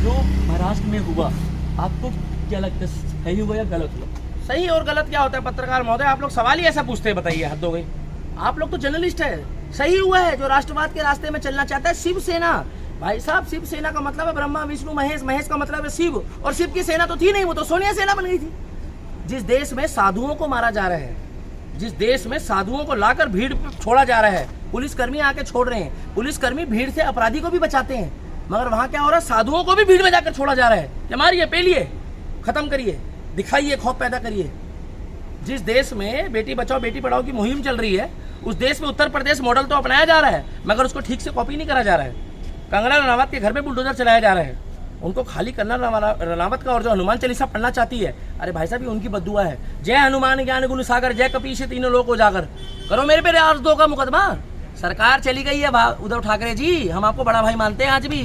जो महाराष्ट्र में हुआ, आपको क्या लगता है, सही हुआ या गलत हुआ? सही और गलत क्या होता है पत्रकार महोदय? आप लोग सवाल ही ऐसा पूछते हैं, बताइए, हद हो गई। आप लोग तो जर्नलिस्ट है। सही हुआ है जो राष्ट्रवाद के रास्ते में चलना चाहता है, शिवसेना। भाई साहब, शिवसेना का मतलब है ब्रह्मा विष्णु महेश, महेश का मतलब है शिव, और शिव की सेना तो थी नहीं, वो तो सोनिया सेना बन गई थी। जिस देश में साधुओं को मारा जा रहा है, जिस देश में साधुओं को लाकर भीड़ छोड़ा जा रहा है, पुलिसकर्मी आके छोड़ रहे हैं, पुलिसकर्मी भीड़ से अपराधी को भी बचाते हैं, मगर वहां क्या हो रहा है, साधुओं को भी भीड़ में जाकर छोड़ा जा रहा है कि मारिए, पेलिए, खत्म करिए, दिखाइए, खौफ पैदा करिए। जिस देश में बेटी बचाओ बेटी पढ़ाओ की मुहिम चल रही है, उस देश में उत्तर प्रदेश मॉडल तो अपनाया जा रहा है, मगर उसको ठीक से कॉपी नहीं करा जा रहा है। कंगना रनावत के घर पे बुलडोजर चलाया जा रहा है, उनको खाली करना रनावत का। और जो हनुमान चालीसा पढ़ना चाहती है, अरे भाई साहब, ये उनकी बद्दुआ है। जय हनुमान ज्ञान गुण सागर, जय कपीश तीनों लोग उजागर। करो मेरे पे आज 2 का मुकदमा। सरकार चली गई है उद्धव ठाकरे जी, हम आपको बड़ा भाई मानते हैं आज भी,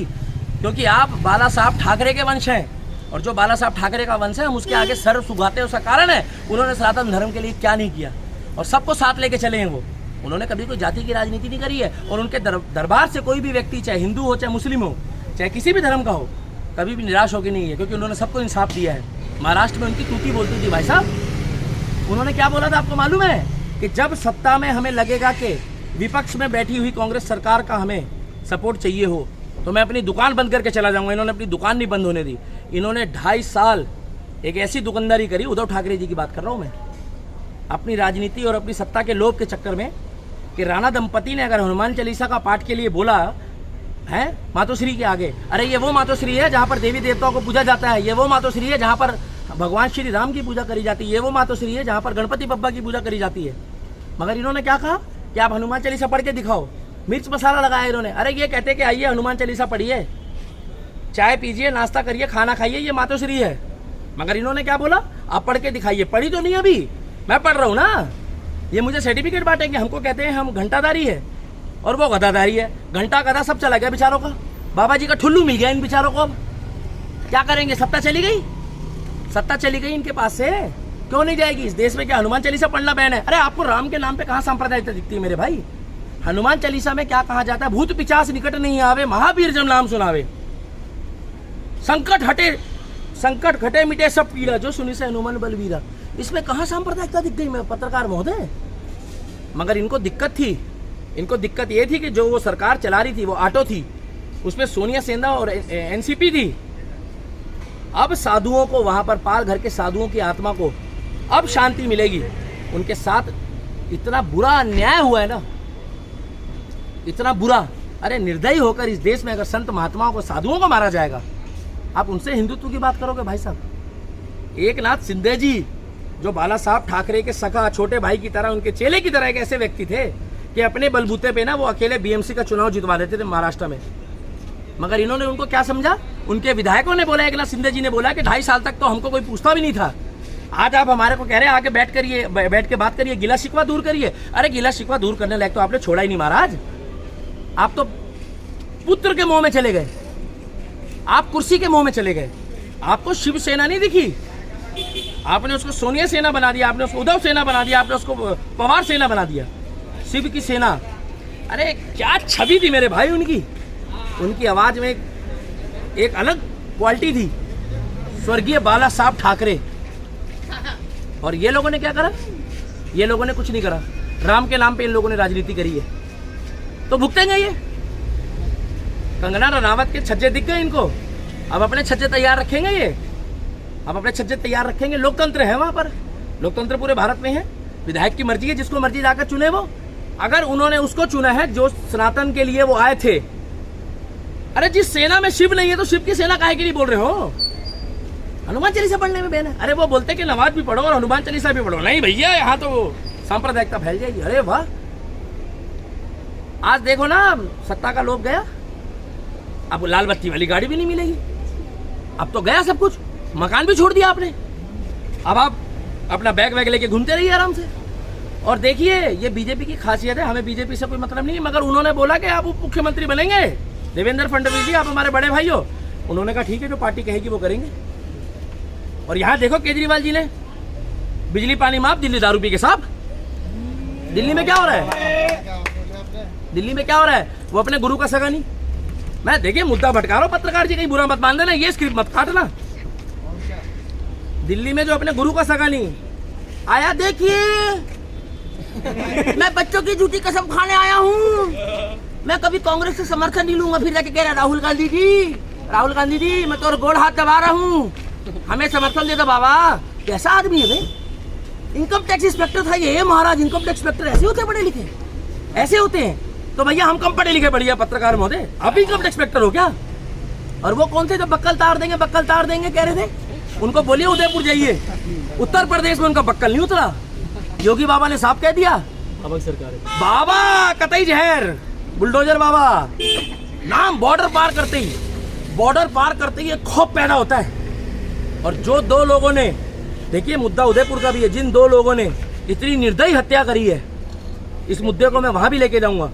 क्योंकि आप बाला साहब ठाकरे के वंश हैं, और जो बाला साहब ठाकरे का वंश है, हम उसके आगे सर सुगाते हैं। उसका कारण है उन्होंने सनातन धर्म के लिए क्या नहीं किया, और सबको साथ लेके चले हैं वो। उन्होंने कभी कोई जाति की राजनीति नहीं करी है, और उनके दरबार से कोई भी व्यक्ति, चाहे हिंदू हो, चाहे मुस्लिम हो, चाहे किसी भी धर्म का हो, कभी भी निराश होकर नहीं है, क्योंकि उन्होंने सबको इंसाफ दिया है। महाराष्ट्र में उनकी तूती बोलती थी भाई साहब। उन्होंने क्या बोला था आपको मालूम है? कि जब सत्ता में हमें लगेगा कि विपक्ष में बैठी हुई कांग्रेस सरकार का हमें सपोर्ट चाहिए हो, तो मैं अपनी दुकान बंद करके चला जाऊंगा। इन्होंने अपनी दुकान नहीं बंद होने दी। इन्होंने 2.5 साल एक ऐसी दुकानदारी करी, उद्धव ठाकरे जी की बात कर रहा हूँ मैं, अपनी राजनीति और अपनी सत्ता के लोभ के चक्कर में, कि राणा दंपति ने अगर हनुमान चालीसा का पाठ के लिए बोला है मातोश्री के आगे, अरे ये वो मातोश्री है जहाँ पर देवी देवताओं को पूजा जाता है, ये वो मातोश्री है जहाँ पर भगवान श्री राम की पूजा करी जाती है, ये वो मातोश्री है जहाँ पर गणपति बप्पा की पूजा करी जाती है। मगर इन्होंने क्या कहा कि आप हनुमान चालीसा पढ़ के दिखाओ, मिर्च मसाला लगाया इन्होंने। अरे ये कहते कि आइए हनुमान चालीसा पढ़िए, चाय पीजिए, नाश्ता करिए, खाना खाइए, ये मातोश्री है। मगर इन्होंने क्या बोला, आप पढ़ के दिखाइए। पढ़ी तो नहीं अभी, मैं पढ़ रहा हूँ ना, ये मुझे सर्टिफिकेट बांटेंगे। हमको कहते हैं हम घंटादारी है, और वो गधादारी है। घंटा गधा सब चला गया बेचारों का, बाबा जी का ठुल्लू मिल गया इन बेचारों को। अब क्या करेंगे? सत्ता चली गई, सत्ता चली गई इनके पास से, क्यों नहीं जाएगी? इस देश में क्या हनुमान चालीसा पढ़ना बैन है? अरे आपको राम के नाम पे कहाँ सांप्रदायिकता दिखती है मेरे भाई? हनुमान चालीसा में क्या कहा जाता है? भूत पिचास निकट नहीं आवे, महावीर जब नाम सुनावे, संकट हटे, संकट घटे मिटे सब पीड़ा, जो सुनी से हनुमान बलवीरा। इसमें कहाँ सांप्रदायिकता दिख गई मैं पत्रकार महोदय? मगर इनको दिक्कत थी, इनको दिक्कत ये थी कि जो वो सरकार चला रही थी वो ऑटो थी, उसमें सोनिया सेना और एनसीपी थी। अब साधुओं को, वहां पर पाल घर के साधुओं की आत्मा को अब शांति मिलेगी। उनके साथ इतना बुरा अन्याय हुआ है ना, इतना बुरा। अरे निर्दयी होकर इस देश में अगर संत महात्माओं को, साधुओं को मारा जाएगा, आप उनसे हिंदुत्व की बात करोगे भाई साहब? एकनाथ शिंदे जी, जो बाला साहब ठाकरे के सखा छोटे भाई की तरह, उनके चेले की तरह एक ऐसे व्यक्ति थे कि अपने बलबूते पे ना वो अकेले बीएमसी का चुनाव जितवा देते थे महाराष्ट्र में। मगर इन्होंने उनको क्या समझा? उनके विधायकों ने बोला, एकनाथ शिंदे जी ने बोला कि 2.5 साल तक तो हमको कोई पूछता भी नहीं था, आज आप हमारे को कह रहे हैं आके बैठ के बात करिए, गिला शिकवा दूर करिए। अरे गिला शिकवा दूर करने लायक तो आपने छोड़ा ही नहीं महाराज। आप तो पुत्र के मोह में चले गए, आप कुर्सी के मोह में चले गए। आपको शिवसेना नहीं दिखी, आपने उसको सोनिया सेना बना दिया, आपने उसको उद्धव सेना बना दिया, आपने उसको पवार सेना बना दिया, शिव की सेना। अरे क्या छवि थी मेरे भाई उनकी। उनकी आवाज में एक अलग क्वालिटी थी, स्वर्गीय बाला साहब ठाकरे। और ये लोगों ने क्या करा? ये लोगों ने कुछ नहीं करा। राम के नाम पे इन लोगों ने राजनीति करी है, तो भुगतेंगे ये। कंगना रनावत के छज्जे दिख गए इनको, अब अपने छज्जे तैयार रखेंगे ये, अब अपने छज्जे तैयार रखेंगे। लोकतंत्र है वहां पर, लोकतंत्र पूरे भारत में है। विधायक की मर्जी है, जिसको मर्जी जाकर चुने वो। अगर उन्होंने उसको चुना है जो सनातन के लिए वो आए थे। अरे जिस सेना में शिव नहीं है तो शिव की सेना काहे की नहीं बोल रहे हो? हनुमान चालीसा पढ़ने में बेन है। अरे वो बोलते कि नमाज भी पढ़ो और हनुमान चालीसा भी पढ़ो। नहीं भैया, यहाँ तो सांप्रदायिकता फैल जाएगी। अरे वाह, आज देखो ना, सत्ता का लोभ गया, अब लाल बत्ती वाली गाड़ी भी नहीं मिलेगी, अब तो गया सब कुछ, मकान भी छोड़ दिया आपने। अब आप अपना बैग वैग लेके घूमते रहिए आराम से। और देखिए, ये बीजेपी की खासियत है, हमें बीजेपी से कोई मतलब नहीं है, मगर उन्होंने बोला कि आप उप मुख्यमंत्री बनेंगे, देवेंद्र फडणवीस जी, आप हमारे बड़े भाई हो। उन्होंने कहा ठीक है, जो पार्टी कहेगी वो करेंगे। और यहाँ देखो केजरीवाल जी ने बिजली पानी माफ, दिल्ली दारू पी के साहब। दिल्ली में क्या हो रहा है? दिल्ली में क्या हो रहा है? वो अपने गुरु का सगा नहीं, मैं देखिए मुद्दा भटका रहा हूँ, पत्रकार जी कहीं बुरा मत मान देना, ये स्क्रिप्ट मत काटना। दिल्ली में जो अपने गुरु का सगा नहीं आया, देखिए मैं बच्चों की झूठी कसम खाने आया हूँ, मैं कभी कांग्रेस से समर्थन नहीं लूंगा। फिर जाके कह रहा राहुल गांधी जी मैं तो गोड़ हाथ दबा रहा हूँ, हमें समर्थन दे दो बाबा। कैसा आदमी है भाई? इनकम टैक्स इंस्पेक्टर था ये महाराज। इनकम टैक्स इंस्पेक्टर ऐसे होते हैं, पढ़े लिखे ऐसे होते हैं? तो भैया हम कम पढ़े लिखे बढ़िया पत्रकार महोदय, आप भी इनकम टैक्स इंस्पेक्टर हो क्या? और वो कौन थे जो बक्कल तार देंगे कह रहे थे? उनको बोलिए उदयपुर जाइए, उत्तर प्रदेश में उनका बक्कल नहीं उतरा। योगी बाबा ने साफ कह दिया, अब सरकार है बाबा कतई जहर, बुलडोजर बाबा। नाम बॉर्डर पार करते ही एक खौफ पैदा होता है। और जो दो लोगों ने, देखिए मुद्दा उदयपुर का भी है, जिन दो लोगों ने इतनी निर्दयी हत्या करी है, इस मुद्दे को मैं वहां भी लेके जाऊंगा।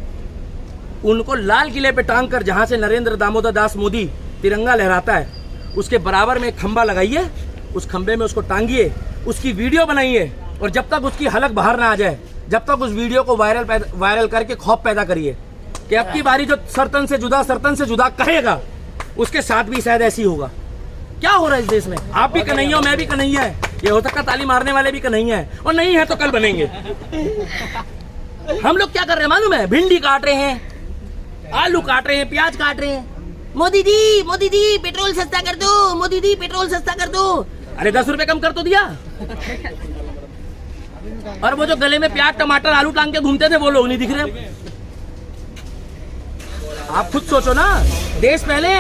उनको लाल किले पे टांग कर, जहां से नरेंद्र दामोदर दास मोदी तिरंगा लहराता है, उसके बराबर में एक खंबा लगाइए, उस खंबे में उसको टांगिए, उसकी वीडियो बनाइए, और जब तक उसकी हलक बाहर ना आ जाए, जब तक उस वीडियो को वायरल करके खौफ पैदा करिए कि अब की बारी जो सर्तन से जुदा कहेगा, उसके साथ भी शायद ऐसी होगा। क्या हो रहा है इस देश में? आप भी कन्हैया हो, मैं भी कन्हैया है, ये हो सकता ताली मारने वाले भी कन्हैया है, और नहीं है तो कल बनेंगे। हम लोग क्या कर रहे हैं मालूम है? भिंडी काट रहे हैं, आलू काट रहे हैं, प्याज काट रहे हैं। मोदी जी पेट्रोल सस्ता कर दो, मोदी जी पेट्रोल सस्ता कर दो। अरे 10 रुपए कम कर तो दिया। और वो जो गले में प्याज टमाटर आलू टांग के घूमते थे, वो लोग नहीं दिख रहे। आप खुद सोचो ना, देश पहले,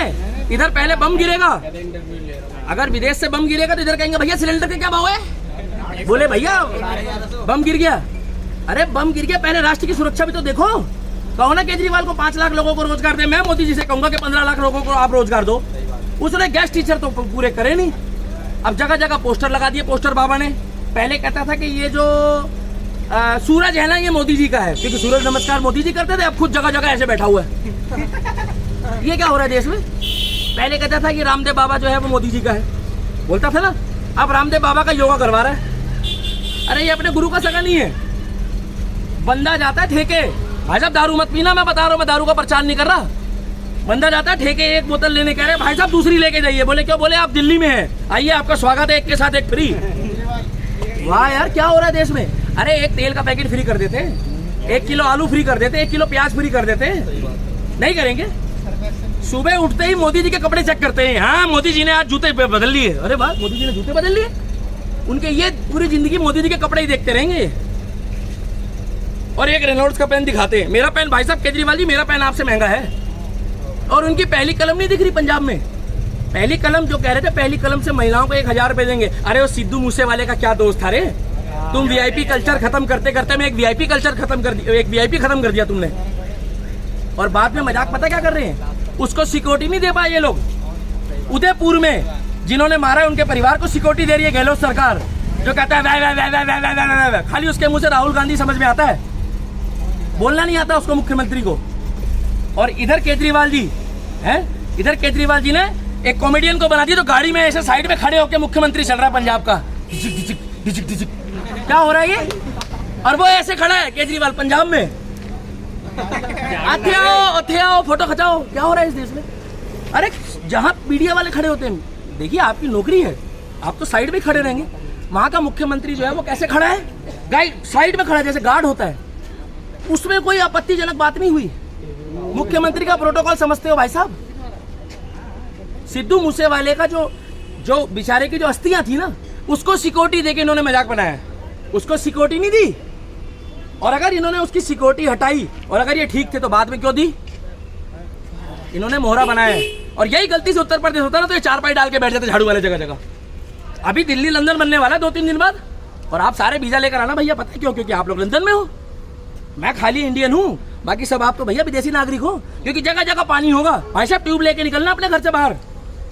इधर पहले बम गिरेगा। अगर विदेश से बम गिरेगा तो इधर कहेंगे भैया सिलेंडर के क्या भाव है? बोले भैया बम गिर गया। अरे बम गिर गया, पहले राष्ट्र की सुरक्षा भी तो देखो। कहो ना केजरीवाल को 5 लाख लोगों को रोजगार दे, मैं मोदी जी से कहूंगा कि 15 लाख लोगों को आप रोजगार दो। उसने गेस्ट टीचर तो पूरे करे नहीं। अब जगह जगह पोस्टर लगा दिए, पोस्टर बाबा ने। पहले कहता था कि ये जो सूरज है ना, ये मोदी जी का है, क्योंकि सूरज नमस्कार मोदी जी करते थे। अब खुद जगह जगह ऐसे बैठा हुआ है। ये क्या हो रहा है देश में? पहले कहता था कि रामदेव बाबा जो है वो मोदी जी का है, बोलता था ना। अब रामदेव बाबा का योगा करवा रहा है। अरे ये अपने गुरु का सगा नहीं है। बंदा जाता है ठेके, भाई साहब दारू मत पीना, मैं बता रहा हूँ, मैं दारू का प्रचार नहीं कर रहा। बंदा जाता है ठेके, एक बोतल लेने कह रहे भाई साहब दूसरी लेके जाइए। बोले क्यों? बोले आप दिल्ली में हैं, आइए आपका स्वागत है, एक के साथ एक फ्री। वाह यार, क्या हो रहा है देश में? अरे एक तेल का पैकेट फ्री कर देते, 1 किलो आलू फ्री कर देते, 1 किलो प्याज फ्री कर देते। नहीं करेंगे। सुबह उठते ही मोदी जी के कपड़े चेक करते हैं। हाँ मोदी जी ने आज जूते बदल लिए। अरे वाह, मोदी जी ने जूते बदल लिए। उनके ये पूरी जिंदगी मोदी जी के कपड़े ही देखते रहेंगे। और एक रेनॉल्ड्स का पेन दिखाते हैं। मेरा पेन भाई साहब केजरीवाल जी, मेरा पेन आपसे महंगा है। और उनकी पहली कलम नहीं दिख रही पंजाब में। पहली कलम जो कह रहे थे, पहली कलम से महिलाओं को 1000 रुपए देंगे। अरे वो सिद्धू मूसेवाले का क्या दोस्त था रे? तुम वीआईपी कल्चर खत्म करते करते में एक वीआईपी खत्म कर दिया तुमने। और बाद में मजाक पता क्या कर रहे हैं? उसको सिक्योरिटी नहीं दे पाए ये लोग। उदयपुर में जिन्होंने मारा है उनके परिवार को सिक्योरिटी दे रही है गहलोत सरकार, जो कहता है वे। खाली उसके मुंह से राहुल गांधी समझ में आता है, बोलना नहीं आता उसको, मुख्यमंत्री को। और इधर केजरीवाल जी हैं, इधर केजरीवाल जी ने एक कॉमेडियन को बना दिया, तो गाड़ी में ऐसे साइड में खड़े होकर मुख्यमंत्री चल रहा है पंजाब का। क्या हो रहा है ये? और वो ऐसे खड़ा है केजरीवाल पंजाब में। आते आओ फोटो खचाओ। क्या हो रहा है इस देश में? अरे जहाँ मीडिया वाले खड़े होते हैं, देखिए आपकी नौकरी है, आप तो साइड में खड़े रहेंगे। वहां का मुख्यमंत्री जो है वो कैसे खड़ा है? गाइड साइड में खड़ा है, जैसे गार्ड होता है। उसमें कोई आपत्तिजनक बात नहीं हुई। मुख्यमंत्री का प्रोटोकॉल समझते हो भाई साहब? सिद्धू मूसेवाले का जो बेचारे की जो अस्थियां थी ना, उसको सिक्योरिटी देके इन्होंने मजाक बनाया। उसको सिक्योरिटी नहीं दी। और अगर इन्होंने उसकी सिक्योरिटी हटाई और अगर ये ठीक थे तो बाद में क्यों दी? इन्होंने मोहरा बनाया है। और यही गलती से उत्तर प्रदेश होता ना, तो ये चारपाई डाल के बैठ जाते झाड़ू वाले जगह जगह। अभी दिल्ली लंदन बनने वाला है 2-3 दिन बाद, और आप सारे वीजा लेकर आना भैया। पता है क्यों? क्योंकि आप लोग लंदन में हो, मैं खाली इंडियन हूँ, बाकी सब आप तो भैया विदेशी नागरिक हो। क्योंकि जगह जगह पानी होगा भाई साहब, ट्यूब लेके निकलना अपने घर से बाहर।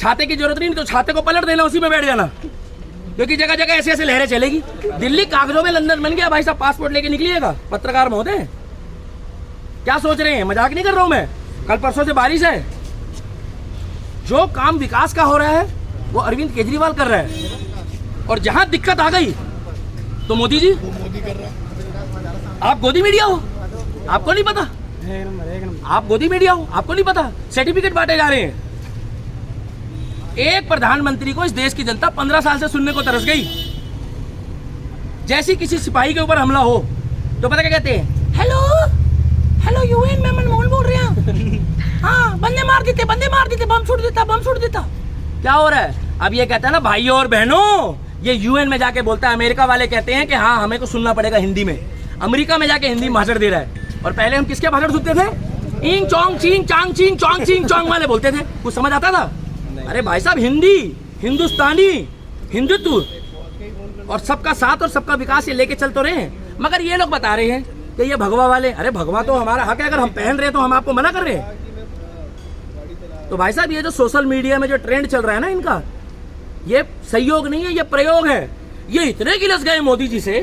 छाते की जरूरत नहीं, तो छाते को पलट देना, उसी में बैठ जाना, क्योंकि जगह जगह ऐसे ऐसे लहरें चलेगी। दिल्ली कागजों में लंदन बन गया भाई साहब, पासपोर्ट लेके निकलिएगा। पत्रकार महोदय क्या सोच रहे हैं? मजाक नहीं कर रहा हूं मैं। कल परसों से बारिश है। जो काम विकास का हो रहा है वो अरविंद केजरीवाल कर रहा है। और जहां दिक्कत आ गई तो मोदी जी, आप गोदी मीडिया हो, आपको नहीं पता? आप गोदी मीडिया हो, आपको नहीं पता सर्टिफिकेट बांटे जा रहे हैं। एक प्रधानमंत्री को इस देश की जनता 15 साल से सुनने को तरस गई। जैसे किसी सिपाही के ऊपर हमला हो तो पता क्या कहते हैं, हेलो हेलो यूएन में मनमोहन बोल रहे हैं, हाँ बंदे मार देते, बम छोड़ देता। क्या हो रहा है? अब ये कहता है ना भाइयों और बहनों, ये यूएन में जाके बोलता है। अमेरिका वाले कहते हैं कि हाँ हमें को सुनना पड़ेगा हिंदी में। अमेरिका में जाके हिंदी भाषण दे रहा है। और पहले हम किसके भाषण सुनते थे? इंग चोंग चिंग चांग चिंग चोंग चिंग चोंग वाले बोलते थे। कुछ समझ आता था? अरे भाई साहब, हिंदी, हिंदुस्तानी, हिंदुत्व और सबका साथ और सबका विकास ये लेके चल तो रहे हैं। मगर ये लोग बता रहे हैं कि ये भगवा वाले, अरे भगवा तो हमारा हक है, अगर हम पहन रहे हैं तो हम आपको मना कर रहे हैं? तो भाई साहब, ये जो सोशल मीडिया में जो ट्रेंड चल रहा है ना इनका, ये सहयोग नहीं है, ये प्रयोग है। ये इतने गिलस गए मोदी जी से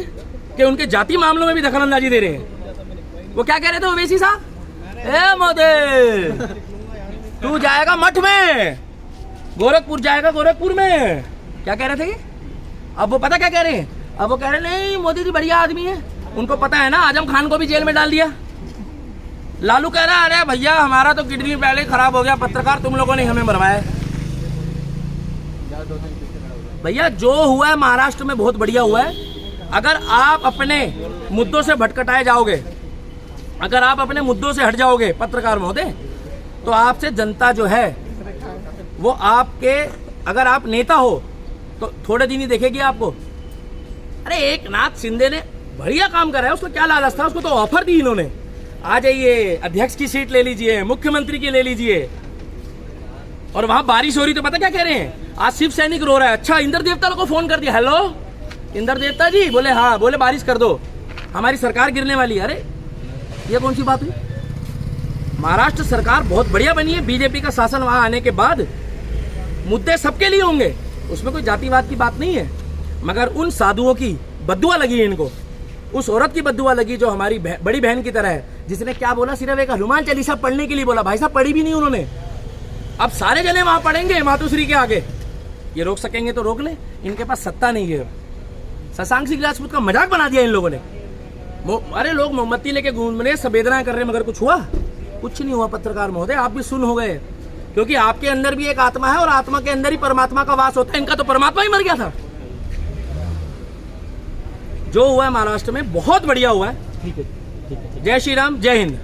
कि उनके जाति मामलों में भी दखलंदाजी दे रहे हैं। वो क्या कह रहे थे ओवैसी साहब, ए मोदी तू जाएगा मठ में, गोरखपुर जाएगा गोरखपुर में, क्या कह रहे थे? अब वो पता क्या कह रहे हैं? अब वो कह रहे नहीं मोदी जी बढ़िया आदमी है। उनको पता है ना आजम खान को भी जेल में डाल दिया। लालू कह रहा है अरे भैया हमारा तो किडनी पहले ही खराब हो गया, पत्रकार तुम लोगों ने हमें मरवाया। भैया जो हुआ है महाराष्ट्र में बहुत बढ़िया हुआ है। अगर आप अपने मुद्दों से भटकटाए जाओगे, अगर आप अपने मुद्दों से हट जाओगे पत्रकार महोदय, तो आपसे जनता जो है वो आपके, अगर आप नेता हो तो थोड़े दिन ही देखेगी आपको। अरे एक नाथ शिंदे ने बढ़िया काम कर रहा है, उसको क्या लालच था? उसको तो ऑफर दी इन्होंने, आ जाइए अध्यक्ष की सीट ले लीजिए, मुख्यमंत्री की ले लीजिए। और वहां बारिश हो रही तो पता क्या कह रहे हैं? आज शिव सैनिक रो रहा है। अच्छा, इंद्र देवता को फोन कर दिया, हेलो इंद्र देवता जी, बोले हाँ, बोले बारिश कर दो, हमारी सरकार गिरने वाली है। अरे ये कौन सी बात हुई? महाराष्ट्र सरकार बहुत बढ़िया बनी है। बीजेपी का शासन वहां आने के बाद मुद्दे सबके लिए होंगे, उसमें कोई जातिवाद की बात नहीं है। मगर उन साधुओं की बद्दुआ लगी है इनको, उस औरत की बद्दुआ लगी जो हमारी बड़ी बहन की तरह है, जिसने क्या बोला, सिर्फ एक हनुमान चालीसा पढ़ने के लिए बोला। भाई साहब पढ़ी भी नहीं उन्होंने। अब सारे जने वहां पढ़ेंगे मातुश्री के आगे। ये रोक सकेंगे तो रोक ले, इनके पास सत्ता नहीं है। शशांक सिंह राजपूत का मजाक बना दिया इन लोगों ने। अरे लोग मोमबत्ती लेके घूम रहे, संवेदनाएं कर रहे, मगर कुछ हुआ? कुछ नहीं हुआ। पत्रकार महोदय आप भी सुन हो गए, क्योंकि आपके अंदर भी एक आत्मा है और आत्मा के अंदर ही परमात्मा का वास होता है। इनका तो परमात्मा ही मर गया था। जो हुआ है महाराष्ट्र में बहुत बढ़िया हुआ है। ठीक है। जय श्री राम, जय हिंद।